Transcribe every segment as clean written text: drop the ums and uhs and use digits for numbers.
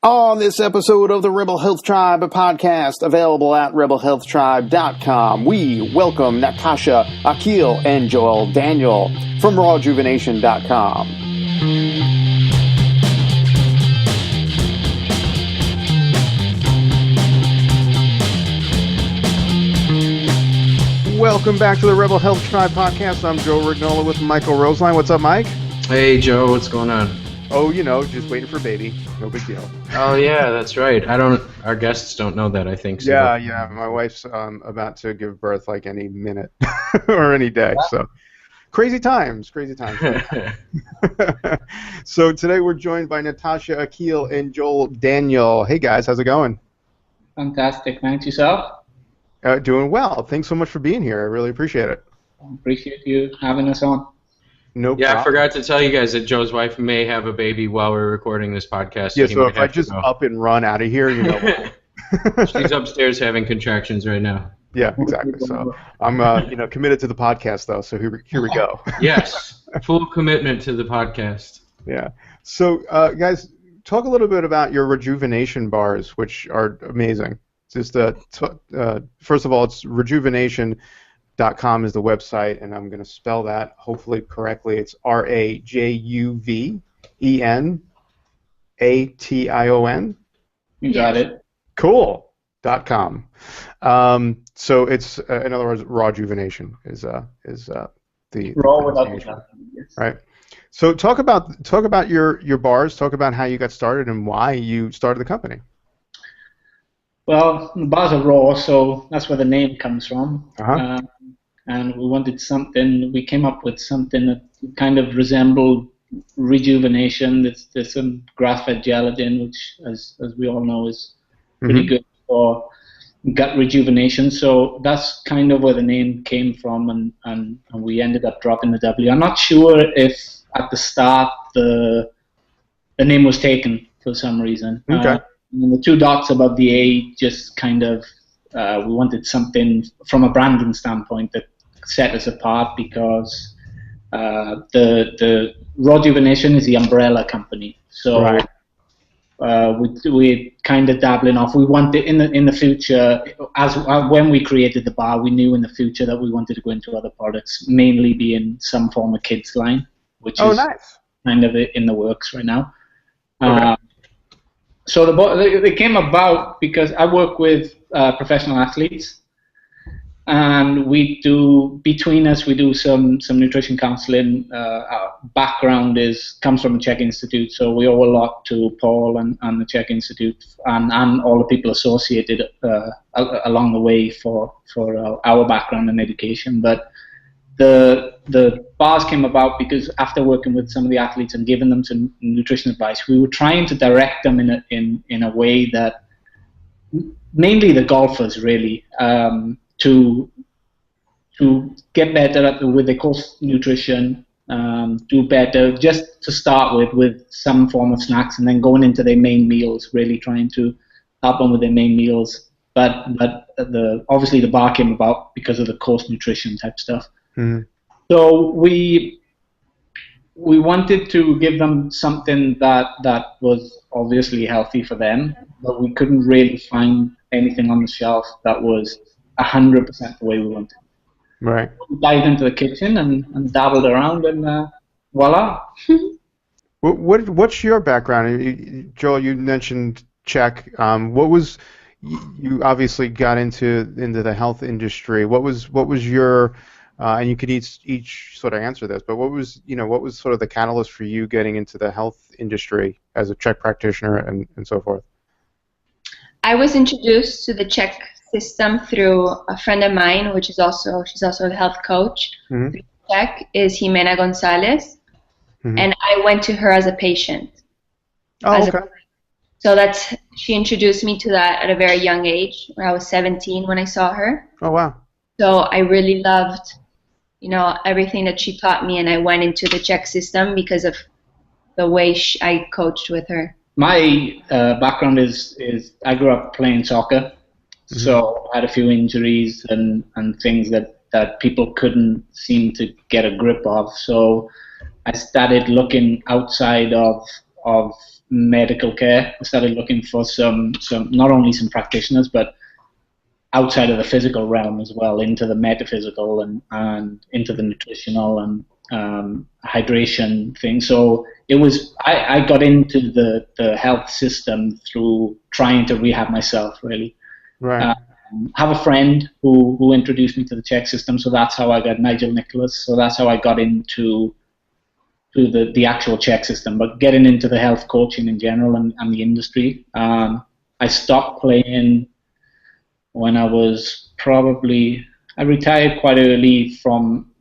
On this episode of the Rebel Health Tribe podcast, available at rebelhealthtribe.com, we welcome Natassia Akil and Joelle Daniel from rawjuvenation.com. Welcome back to the Rebel Health Tribe podcast. I'm Joe Rignola with Michael Roseline. What's up, Mike? Hey, Joe. What's going on? Oh, just waiting for baby. No big deal. Oh, yeah, that's right. Our guests don't know that, I think. So Yeah. My wife's about to give birth like any minute or any day. So crazy times. So today we're joined by Natassia Akil and Joelle Daniel. Hey, guys. How's it going? Fantastic. Thanks. Yourself? Doing well. Thanks so much for being here. I really appreciate it. Appreciate you having us on. No problem. I forgot to tell you guys that Joe's wife may have a baby while we're recording this podcast. Yeah, so if I just up and run out of here, She's upstairs having contractions right now. Yeah, exactly. So I'm, committed to the podcast, though, so here we go. Yes, full commitment to the podcast. Yeah. So, guys, talk a little bit about your rejuvenation bars, which are amazing. Just first of all, it's rejuvenation.com is the website, and I'm going to spell that hopefully correctly. It's RAJUVENATION. You got it. Cool. .com. So it's in other words, rawjuvenation is the raw without the company, yes. Right. So talk about your bars. Talk about how you got started and why you started the company. Well, the bars are raw, so that's where the name comes from. Uh-huh. And we came up with something that kind of resembled rejuvenation. There's some grass-fed gelatin, which, as we all know, is pretty good for gut rejuvenation. So that's kind of where the name came from, and we ended up dropping the W. I'm not sure if at the start the name was taken for some reason. Okay. And the two dots above the A just kind of, we wanted something from a branding standpoint that set us apart, because the Rawjuvenation is the umbrella company. So right. we kind of dabbling off. We wanted in the future, when we created the bar, we knew in the future that we wanted to go into other products, mainly being some form of kids line, which is nice. Kind of in the works right now. Okay. So they came about because I work with professional athletes, and between us we do some nutrition counseling. Our background comes from the Czech Institute, so we owe a lot to Paul and the Czech Institute and all the people associated along the way for our background in education. But the bars came about because after working with some of the athletes and giving them some nutrition advice, we were trying to direct them in a way that, mainly the golfers really, to get better with their course nutrition, do better just to start with some form of snacks, and then going into their main meals, really trying to help them with their main meals. But obviously the bar came about because of the course nutrition type stuff. Mm-hmm. So we wanted to give them something that was obviously healthy for them, but we couldn't really find anything on the shelf that was 100% the way we wanted. Right. We dived into the kitchen and dabbled around, and voila. What's your background? Joel, you mentioned Czech. You obviously got into the health industry. What was your and you could each sort of answer this, but what was sort of the catalyst for you getting into the health industry as a Czech practitioner and so forth? I was introduced to the Czech system through a friend of mine, she's also a health coach. Mm-hmm. Czech is Jimena Gonzalez, mm-hmm. and I went to her as a patient. Oh, okay. So she introduced me to that at a very young age. When I was 17 when I saw her. Oh, wow. So I really loved, everything that she taught me, and I went into the Czech system because of the way I coached with her. My background is I grew up playing soccer, so I had a few injuries and things that people couldn't seem to get a grip of. So I started looking outside of medical care. I started looking for some not only some practitioners, but outside of the physical realm as well, into the metaphysical and into the nutritional and hydration thing. So it was I got into the health system through trying to rehab myself, really. Right. Have a friend who introduced me to the Czech system, so that's how I got Nigel Nicholas. So that's how I got into the actual Czech system, but getting into the health coaching in general and the industry. I stopped playing when I was I retired quite early from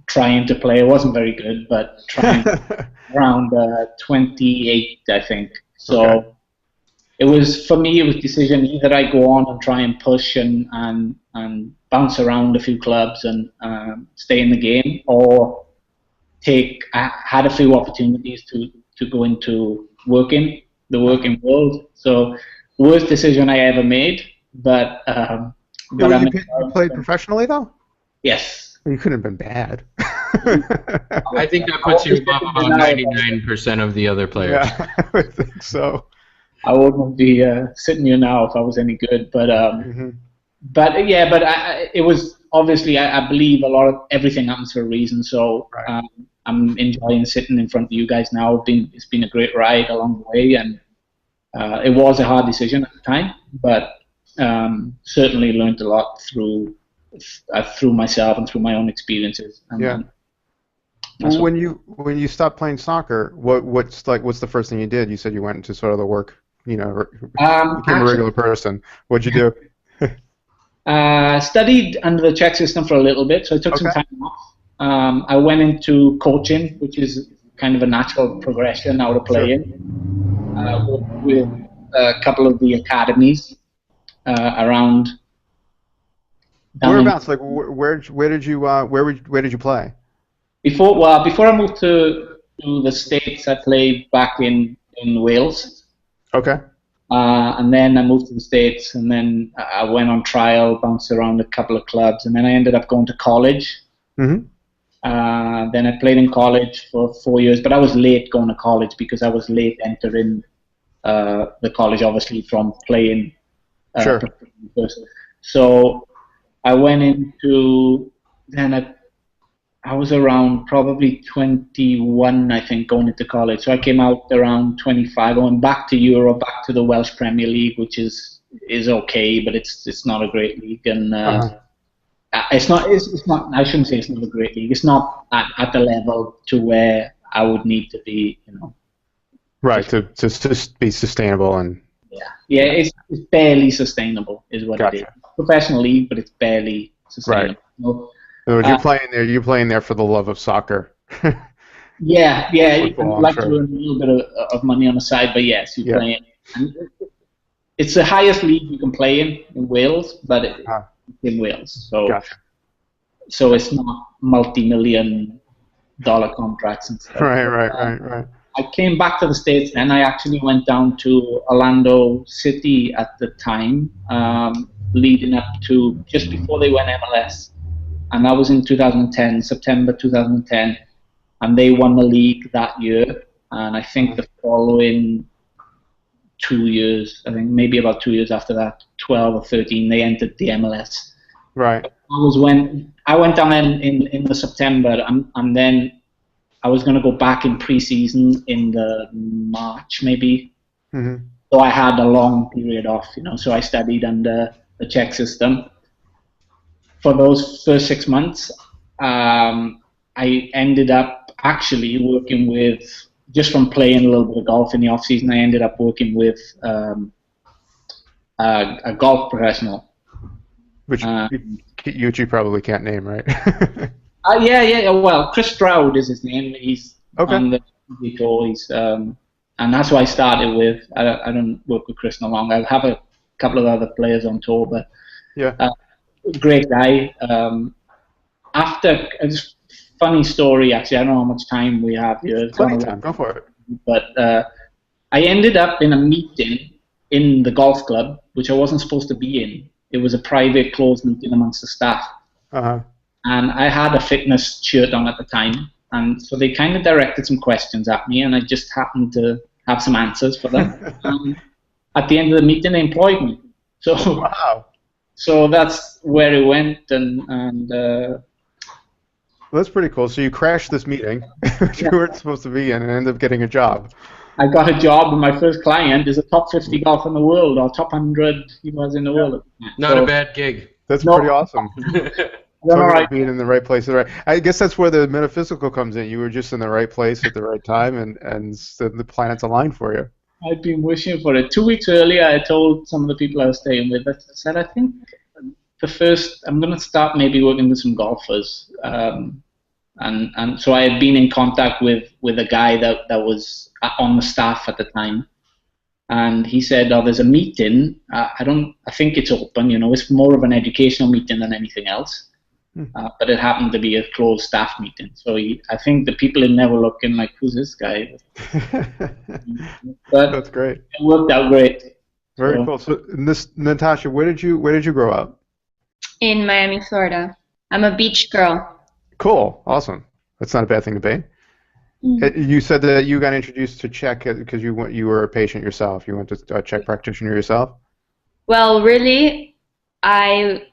trying to play. I wasn't very good, but trying around 28, I think. So okay. for me, it was decision, either I go on and try and push and bounce around a few clubs and stay in the game, or I had a few opportunities to go into the working world. So worst decision I ever made, but You played professionally though? Yes. You couldn't have been bad. I think that puts you above about 99% of the other players. Yeah, I think so. I wouldn't be sitting here now if I was any good, but it was obviously I believe everything happens for a reason. So right. I'm enjoying sitting in front of you guys now. It's been a great ride along the way, and it was a hard decision at the time, but certainly learned a lot through myself and through my own experiences. And, when you stopped playing soccer, what's the first thing you did? You said you went into sort of the work, became a regular person. What'd you do? Studied under the Czech system for a little bit, so I took some time off. I went into coaching, which is kind of a natural progression out of playing, with a couple of the academies around. Whereabouts? Like where did you play? Before I moved to the States, I played back in Wales. Okay. And then I moved to the States, and then I went on trial, bounced around a couple of clubs, and then I ended up going to college. Mm-hmm. Then I played in college for 4 years, but I was late going to college because I was late entering the college, obviously, from playing. Sure. So I went into, then I was around probably 21, I think, going into college. So I came out around 25. I went back to Europe, back to the Welsh Premier League, which is okay, but it's not a great league, and it's not. I shouldn't say it's not a great league. It's not at the level to where I would need to be, Right, to be sustainable and. Yeah, it's barely sustainable, is what Gotcha. it is. Professional league, but it's barely sustainable. Right. You're playing there for the love of soccer. Yeah, you Football, like I'm to sure. earn a little bit of money on the side, but yes, you're playing. And it's the highest league you can play in Wales, but it's in Wales. So, Gotcha. so it's not multi-million dollar contracts and stuff. Right. I came back to the States, and I actually went down to Orlando City at the time, leading up to just before they went MLS. And that was in 2010, September 2010. And they won the league that year. And I think the following 2 years, I think maybe about 2 years after that, 12 or 13, they entered the MLS. Right. That was when I went down in the September, and then I was going to go back in pre-season in the March, maybe. Mm-hmm. So I had a long period off, so I studied under the Czech system. For those first 6 months, I ended up actually working with, just from playing a little bit of golf in the off-season, I ended up working with a golf professional. Which you probably can't name, right? Yeah. Well, Chris Stroud is his name. He's on the PGA Tour. And that's who I started with. I don't work with Chris no longer. I have a couple of other players on tour, but great guy. After a funny story, actually, I don't know how much time we have here. Plenty of time. Go for it. But I ended up in a meeting in the golf club, which I wasn't supposed to be in. It was a private, closed meeting amongst the staff. And I had a fitness shirt on at the time, and so they kind of directed some questions at me, and I just happened to have some answers for them. At the end of the meeting, they employed me. So Wow. so that's where it went, and Well, that's pretty cool. So you crashed this meeting which you weren't supposed to be in and ended up getting a job. I got a job, and my first client is a top 50 golfer in the world, or top 100 he was in the world. Not a bad gig. That's No. pretty awesome. All Talking right. about being in the right place at the right. I guess that's where the metaphysical comes in. You were just in the right place at the right time, and the planets aligned for you. I've been wishing for it. 2 weeks earlier, I told some of the people I was staying with, I said, I think I'm going to start maybe working with some golfers. And so I had been in contact with a guy that was on the staff at the time. And he said, "Oh, there's a meeting. I think it's open. It's more of an educational meeting than anything else." But it happened to be a closed staff meeting. So I think the people in there were looking like, "Who's this guy?" But That's great. it worked out great. Very cool. So, Natassia, where did you grow up? In Miami, Florida. I'm a beach girl. Cool. Awesome. That's not a bad thing to be. You said that you got introduced to Czech because you were a patient yourself. You went to a Czech practitioner yourself? Well, really, I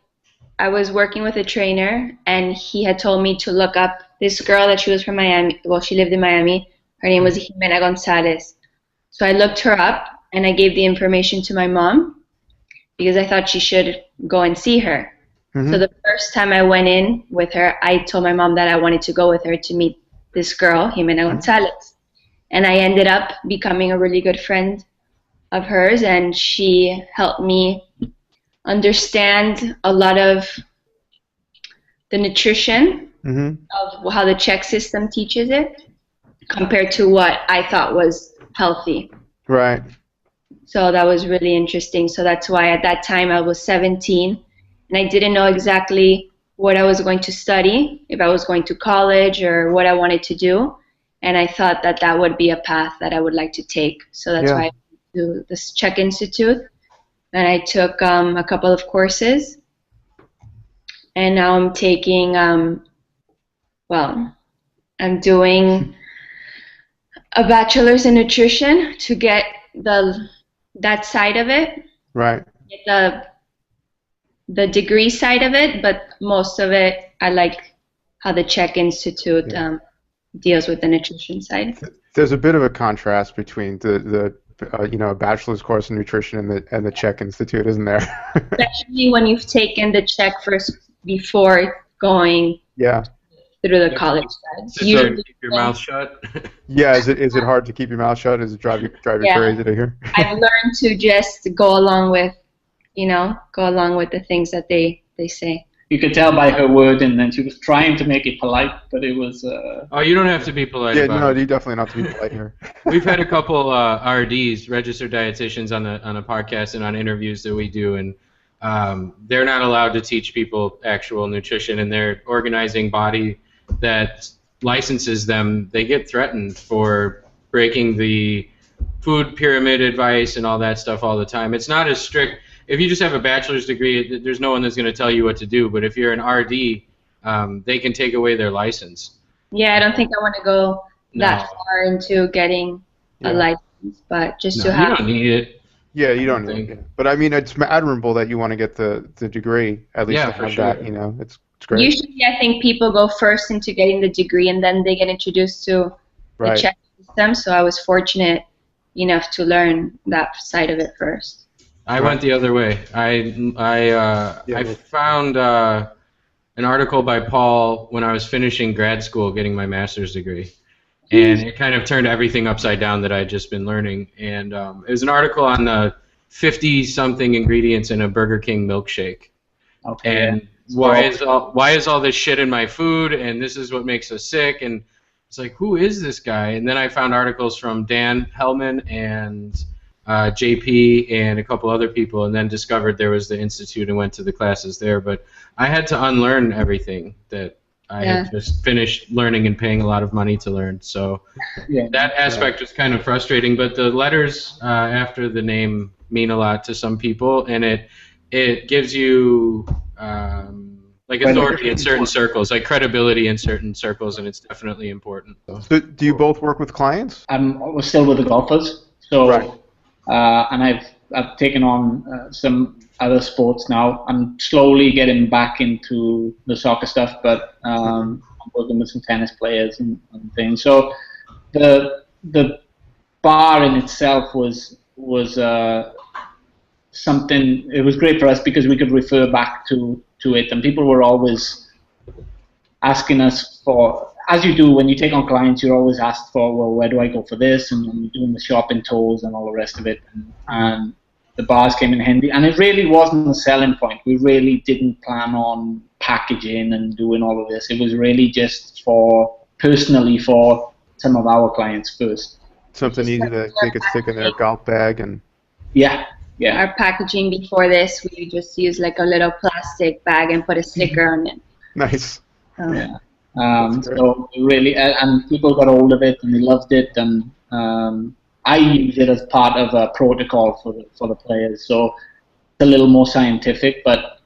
was working with a trainer, and he had told me to look up this girl that she was from Miami. Well, she lived in Miami. Her name was Jimena Gonzalez. So I looked her up, and I gave the information to my mom because I thought she should go and see her. Mm-hmm. So the first time I went in with her, I told my mom that I wanted to go with her to meet this girl, Jimena Gonzalez. And I ended up becoming a really good friend of hers, and she helped me understand a lot of the nutrition of how the Czech system teaches it compared to what I thought was healthy. Right. So that was really interesting. So that's why at that time I was 17, and I didn't know exactly what I was going to study, if I was going to college or what I wanted to do. And I thought that that would be a path that I would like to take. So that's why I went to this Czech Institute. And I took a couple of courses. And now I'm taking, I'm doing a bachelor's in nutrition to get that side of it. Right. Get the degree side of it, but most of it, I like how the Czech Institute deals with the nutrition side. There's a bit of a contrast between the a bachelor's course in nutrition and the Czech Institute, isn't there? Especially when you've taken the Czech first before going through the college side. So usually keep your mouth shut. Yeah, is it hard to keep your mouth shut? Does it drive you crazy to hear? I've learned to just go along with the things that they say. You could tell by her word, and then she was trying to make it polite, but it was... Oh, you don't have to be polite about it. No, you definitely not to be polite here. We've had a couple RDs, registered dietitians, on a podcast and on interviews that we do, and they're not allowed to teach people actual nutrition, and their organizing body that licenses them, they get threatened for breaking the food pyramid advice and all that stuff all the time. It's not as strict. If you just have a bachelor's degree, there's no one that's going to tell you what to do. But if you're an RD, they can take away their license. Yeah, I don't think I want to go that far into getting a license, but just to have. You don't need it. Yeah, you don't need it. But I mean, it's admirable that you want to get the degree, at least to have that. It's great. Usually, I think people go first into getting the degree, and then they get introduced to the Czech system. So I was fortunate enough to learn that side of it first. I went the other way. I found an article by Paul when I was finishing grad school, getting my master's degree, and it kind of turned everything upside down that I'd just been learning. And it was an article on the 50-something ingredients in a Burger King milkshake, and why is all this shit in my food, and this is what makes us sick, and it's like, who is this guy? And then I found articles from Dan Hellman and JP and a couple other people, and then discovered there was the institute and went to the classes there. But I had to unlearn everything that I had just finished learning and paying a lot of money to learn. So that aspect was kind of frustrating. But the letters after the name mean a lot to some people, and it gives you like authority in certain circles, like credibility in certain circles, and it's definitely important. So do you both work with clients? I'm still with the golfers, so Right. And I've taken on some other sports now. I'm slowly getting back into the soccer stuff, but I'm working with some tennis players and things. So the bar in itself was something. It was great for us because we could refer back to it, and people were always asking us for, as you do when you take on clients, you're always asked for, well, where do I go for this, and you're doing the shopping tours and all the rest of it, and the bars came in handy, and it really wasn't a selling point. We really didn't plan on packaging and doing all of this. It was really just personally for some of our clients first. Something easy that they could stick in their golf bag and. Yeah. Our packaging before this, we just used like a little plastic bag and put a sticker on it. Nice. Yeah. So really, and people got hold of it and they loved it, and I use it as part of a protocol for the players. So it's a little more scientific, but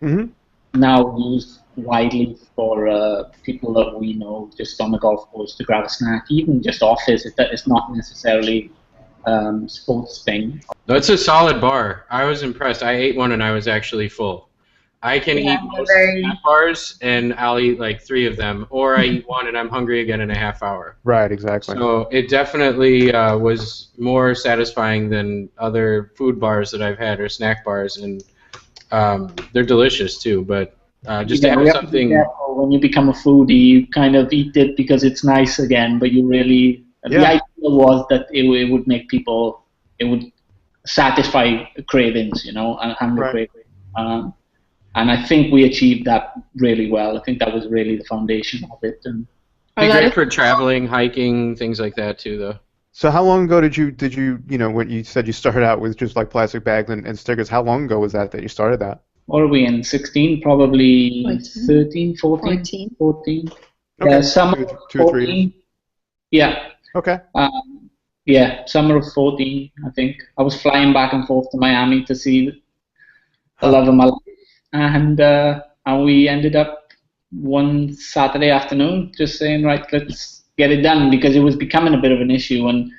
now used widely for people that we know just on the golf course to grab a snack, even just office. It's not necessarily sports thing. That's a solid bar. I was impressed. I ate one and I was actually full. I can eat most snack bars, and I'll eat like 3 of them, or I eat one and I'm hungry again in a half hour. Right, exactly. So it definitely was more satisfying than other food bars that I've had or snack bars, and they're delicious too. But just to have something. When you become a foodie, you kind of eat it because it's nice again, but you really. The idea was that it would make people, it would satisfy cravings, and hunger cravings. And I think we achieved that really well. I think that was really the foundation of it. And be great for traveling, hiking, things like that too, though. So how long ago did you when you said you started out with just like plastic bags and stickers, how long ago was that you started that? What are we in, 16? Probably 13, 14? 14. Okay. Yeah, summer two or 3 years. Yeah. Okay. Summer of 14, I think. I was flying back and forth to Miami to see the love of my life. And we ended up one Saturday afternoon just saying, right, let's get it done, because it was becoming a bit of an issue. And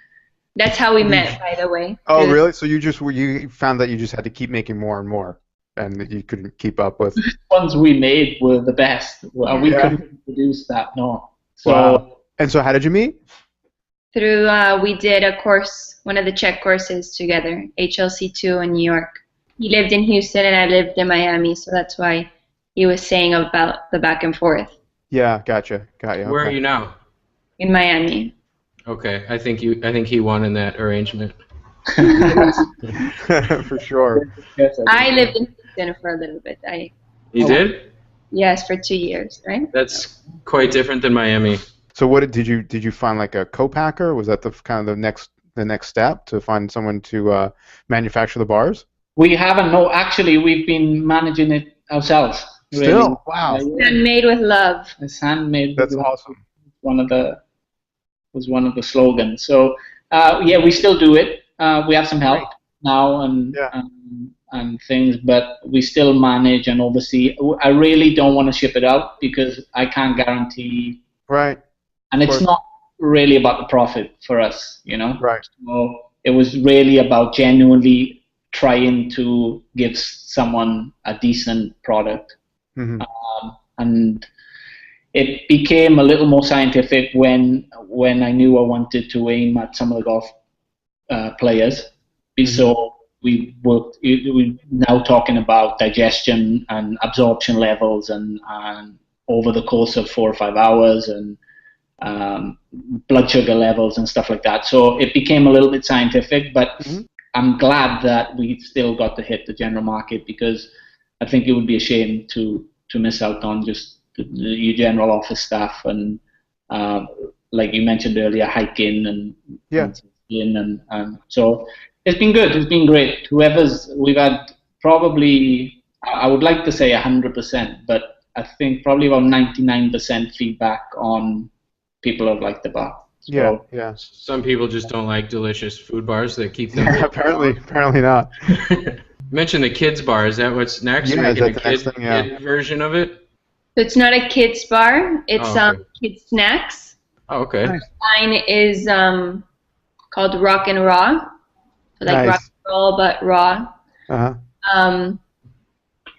that's how we met, by the way. Oh, really? So you found that you just had to keep making more and more, and that you couldn't keep up with. The ones we made were the best. Well, we couldn't produce that, no. So. Wow. And so how did you meet? Through we did a course, one of the Czech courses together, HLC2 in New York. He lived in Houston and I lived in Miami, so that's why he was saying about the back and forth. Yeah, gotcha. Got you. Where are you now? In Miami. Okay, I think he won in that arrangement. For sure. I lived in Houston for a little bit. You did? Yes, for 2 years, right? That's quite different than Miami. So what did you find, like a co-packer? Was that the next step, to find someone to manufacture the bars? We haven't. No, actually, we've been managing it ourselves. Really. Still, wow. Handmade with love. It's handmade. That's awesome. Was one of the slogans. So we still do it. We have some help now and things, but we still manage and oversee. I really don't want to ship it out because I can't guarantee. Right. And it's not really about the profit for us, Right. So it was really about genuinely trying to give someone a decent product. Mm-hmm. And it became a little more scientific when I knew I wanted to aim at some of the golf players. Mm-hmm. So we now talking about digestion and absorption levels and over the course of 4 or 5 hours, and blood sugar levels and stuff like that. So it became a little bit scientific, but I'm glad that we still got to hit the general market, because I think it would be a shame to miss out on just your general office staff and like you mentioned earlier, hiking and so it's been good. It's been great. We've had probably, I would like to say 100%, but I think probably about 99% feedback on people have liked the bar. So, yeah. Some people just don't like delicious food bars that keep them. apparently not. You mentioned the kids bar. Is that what's next? Yeah, Making is that the next thing? Yeah. kid version of it? So it's not a kids bar. It's Oh, okay. kids snacks. Oh, okay. Nice. Mine is called Rock and Raw. So like rock Nice. and roll but raw. Uh-huh. Um,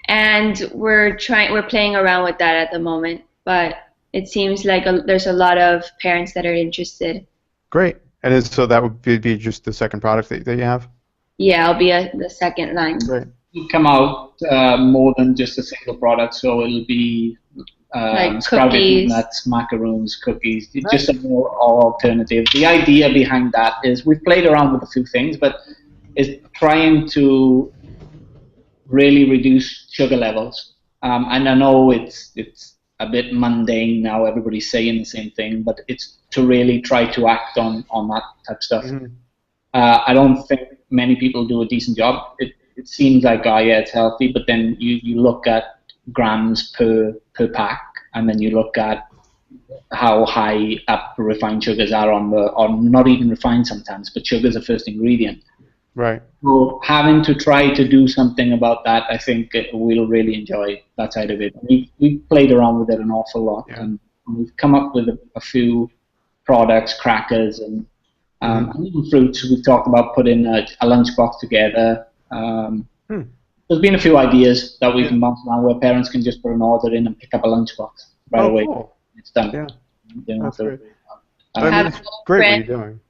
and we're playing around with that at the moment, but it seems like there's a lot of parents that are interested. Great. And so that would be just the second product that you have? Yeah, I'll be the second line. Great. It'll come out more than just a single product, so it'll be Like sprouted cookies. nuts, macaroons, cookies, just a more alternative. The idea behind that is we've played around with a few things, but is trying to really reduce sugar levels. And I know it's a bit mundane now, everybody's saying the same thing, but it's to really try to act on that type of stuff. Mm-hmm. I don't think many people do a decent job. It seems like, oh yeah, it's healthy, but then you look at grams per pack, and then you look at how high up refined sugars are or not even refined sometimes, but sugar's the first ingredient. Right. So having to try to do something about that, I think we'll really enjoy that side of it. We've played around with it an awful lot, and we've come up with a few products, crackers, and even fruits. We've talked about putting a lunchbox together. There's been a few ideas that we can bounce around where parents can just put an order in and pick up a lunchbox right away. Cool. It's done. Yeah. You know, That's so, great. I mean, it's great what you're doing.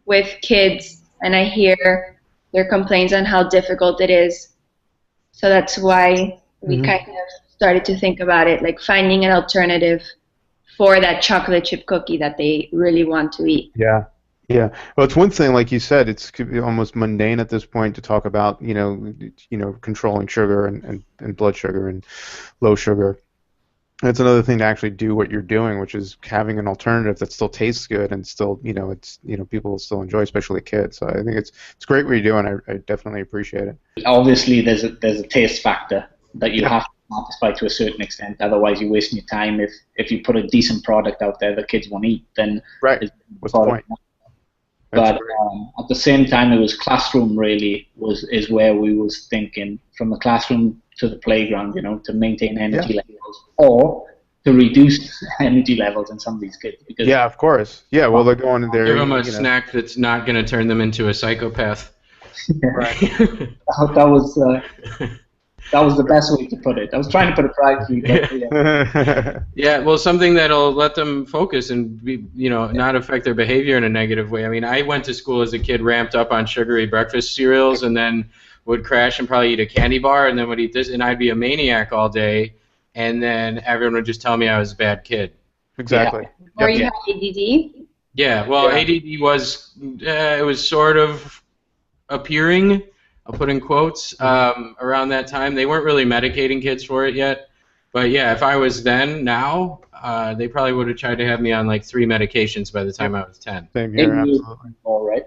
With kids, and I hear their complaints on how difficult it is. So that's why we kind of started to think about it, like finding an alternative for that chocolate chip cookie that they really want to eat. Yeah. Yeah. Well, it's one thing, like you said, it's could be almost mundane at this point to talk about, controlling sugar and blood sugar and low sugar. And it's another thing to actually do what you're doing, which is having an alternative that still tastes good and still, people will still enjoy, especially kids. So I think it's great what you're doing. I definitely appreciate it. Obviously, there's a taste factor that you have to satisfy to a certain extent. Otherwise, you're wasting your time. If you put a decent product out there that kids won't eat, then right. What's the point? But at the same time, it was classroom really is where we was thinking from the classroom to the playground, to maintain energy levels or to reduce energy levels in some of these kids. Because of course. Yeah, well, they're going in there. Give them a snack that's not going to turn them into a psychopath. Right. That was the best way to put it. I was trying to put it practically, but yeah, well, something that'll let them focus and be, not affect their behavior in a negative way. I mean, I went to school as a kid, ramped up on sugary breakfast cereals, and then would crash and probably eat a candy bar, and then would eat this, and I'd be a maniac all day, and then everyone would just tell me I was a bad kid. Exactly. Or you have ADD? Yeah, well, ADD was it was sort of appearing. I'll put in quotes, around that time. They weren't really medicating kids for it yet. But yeah, if I was now, they probably would have tried to have me on like 3 medications by the time I was 10. Same here, absolutely. All right.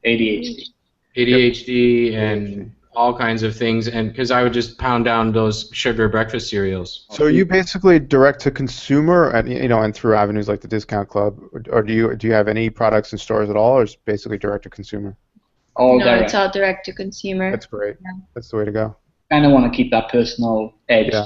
ADHD. ADHD and all kinds of things, and because I would just pound down those sugar breakfast cereals. So are you basically direct to consumer, and through avenues like the Discount Club, or do you have any products in stores at all, or is it basically direct to consumer? All no, direct. it's all direct to consumer. That's great. Yeah. That's the way to go. Kind of want to keep that personal edge. Yeah.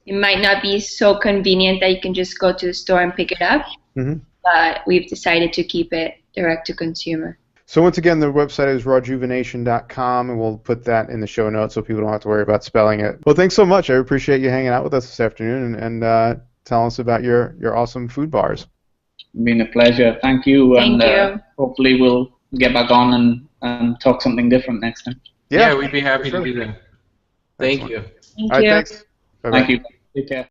It might not be so convenient that you can just go to the store and pick it up, but we've decided to keep it direct to consumer. So once again, the website is rawjuvenation.com, and we'll put that in the show notes so people don't have to worry about spelling it. Well, thanks so much. I appreciate you hanging out with us this afternoon and telling us about your awesome food bars. It's been a pleasure. Thank you. Thank you. Hopefully we'll get back on and talk something different next time. Yeah, we'd be happy to do that. Thank you. Thank All right, you. thanks. Bye-bye. Thank you. Take care.